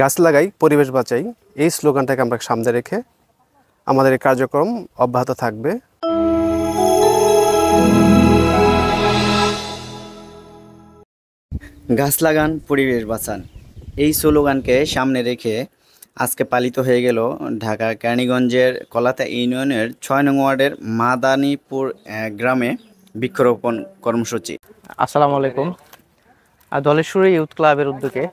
গাছ লাগাই পরিবেশ বাঁচাই এই স্লোগানটাকে আমরা সামনে রেখে আমাদের এই কার্যক্রম অব্যাহত থাকবে। গাছ লাগান পরিবেশ বাঁচান এই স্লোগানকে সামনে রেখে আজকে পালিত হয়ে গেল ঢাকা কেরানীগঞ্জের কলাতা ইউনিয়নের ৬ নং ওয়ার্ডের মাদানীপুর গ্রামে বৃক্ষরোপণ কর্মসূচি। আসসালামু আলাইকুম। ধলেশ্বরী ইউথ ক্লাবের উদ্যোগে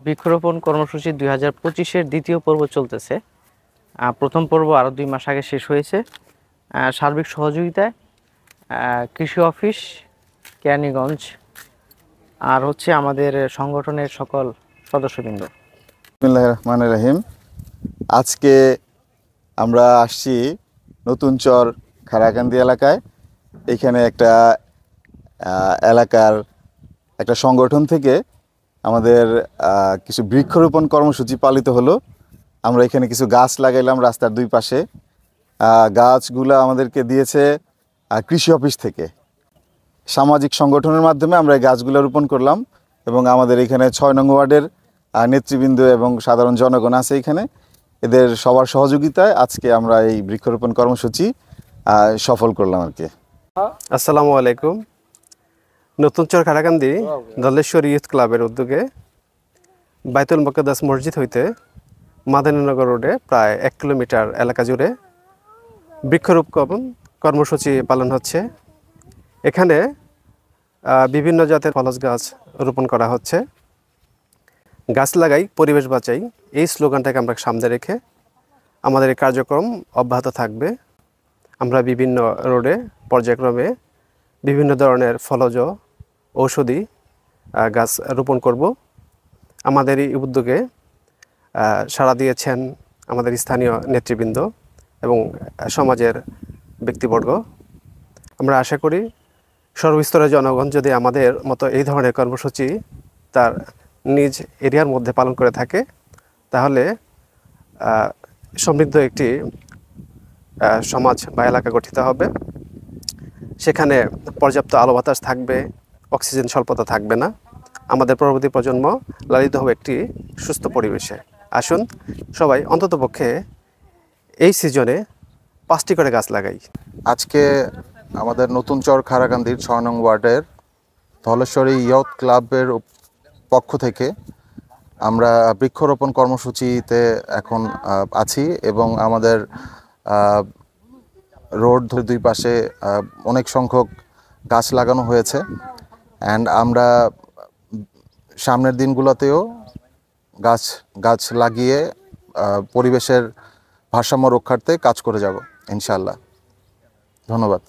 বৃক্ষরোপণ কর্মসূচি 2025-এর দ্বিতীয় পর্ব চলতেছে। প্রথম পর্ব আরও 2 মাস আগে শেষ হয়েছে। সার্বিক সহযোগিতায় কৃষি অফিস কেরানীগঞ্জ আর আমাদের সংগঠনের সকল সদস্যবৃন্দ। বিসমিল্লাহির রহমানির রহিম। আজকে আমরা আসছি নতুন চর খারাকান্দি এলাকায়। এখানে একটা এলাকার একটা সংগঠন থেকে আমাদের কিছু বৃক্ষরোপণ কর্মসূচি পালিত হলো। আমরা এখানে কিছু গাছ লাগাইলাম রাস্তার 2 পাশে। গাছগুলো আমাদেরকে দিয়েছে কৃষি অফিস থেকে। সামাজিক সংগঠনের মাধ্যমে আমরা এই গাছগুলো রোপণ করলাম এবং আমাদের এখানে 6 নং ওয়ার্ডের নেতৃবৃন্দ এবং সাধারণ জনগণ আছে এখানে। এদের সবার সহযোগিতায় আজকে আমরা এই বৃক্ষরোপণ কর্মসূচি সফল করলাম আর কি। আসসালামু আলাইকুম। নতুন চর খারাকান্দি ধলেশ্বরী ইউথ ক্লাবের উদ্যোগে বাইতুল মুকাদ্দাস মসজিদ হইতে মাদানীনগর রোডে প্রায় 1 কিলোমিটার এলাকা জুড়ে বৃক্ষরোপণ কর্মসূচি পালন হচ্ছে। এখানে বিভিন্ন জাতের ফলজ গাছ রোপণ করা হচ্ছে। গাছ লাগাই পরিবেশ বাঁচাই এই স্লোগানটাকে আমরা সামনে রেখে আমাদের এই কার্যক্রম অব্যাহত থাকবে। আমরা বিভিন্ন রোডে পর্যায়ক্রমে বিভিন্ন ধরনের ফলজ ঔষধি গাছ রোপণ করব। আমাদের এই উদ্যোগে সাড়া দিয়েছেন আমাদের স্থানীয় নেতৃবৃন্দ এবং সমাজের ব্যক্তিবর্গ। আমরা আশা করি সর্বস্তরের জনগণ যদি আমাদের মতো এই ধরনের কর্মসূচি তার নিজ এরিয়ার মধ্যে পালন করে থাকে তাহলে সমৃদ্ধ একটি সমাজ বা এলাকা গঠিত হবে। সেখানে পর্যাপ্ত আলো বাতাস থাকবে, অক্সিজেন স্বল্পতা থাকবে না। আমাদের পরবর্তী প্রজন্ম লালিত হবে একটি সুস্থ পরিবেশে। আসুন সবাই অন্ততপক্ষে এই সিজনে 5টি করে গাছ লাগাই। আজকে আমাদের নতুন চর খারাকান্দির 6 নং ওয়ার্ডের ধলেশ্বরী ইয়ুথ ক্লাবের পক্ষ থেকে আমরা বৃক্ষরোপণ কর্মসূচিতে এখন আছি এবং আমাদের রোড 2 পাশে অনেক সংখ্যক গাছ লাগানো হয়েছে। অ্যান্ড আমরা সামনের দিনগুলোতেও গাছ লাগিয়ে পরিবেশের ভারসাম্য রক্ষার্থে কাজ করে যাব ইনশাআল্লাহ। ধন্যবাদ।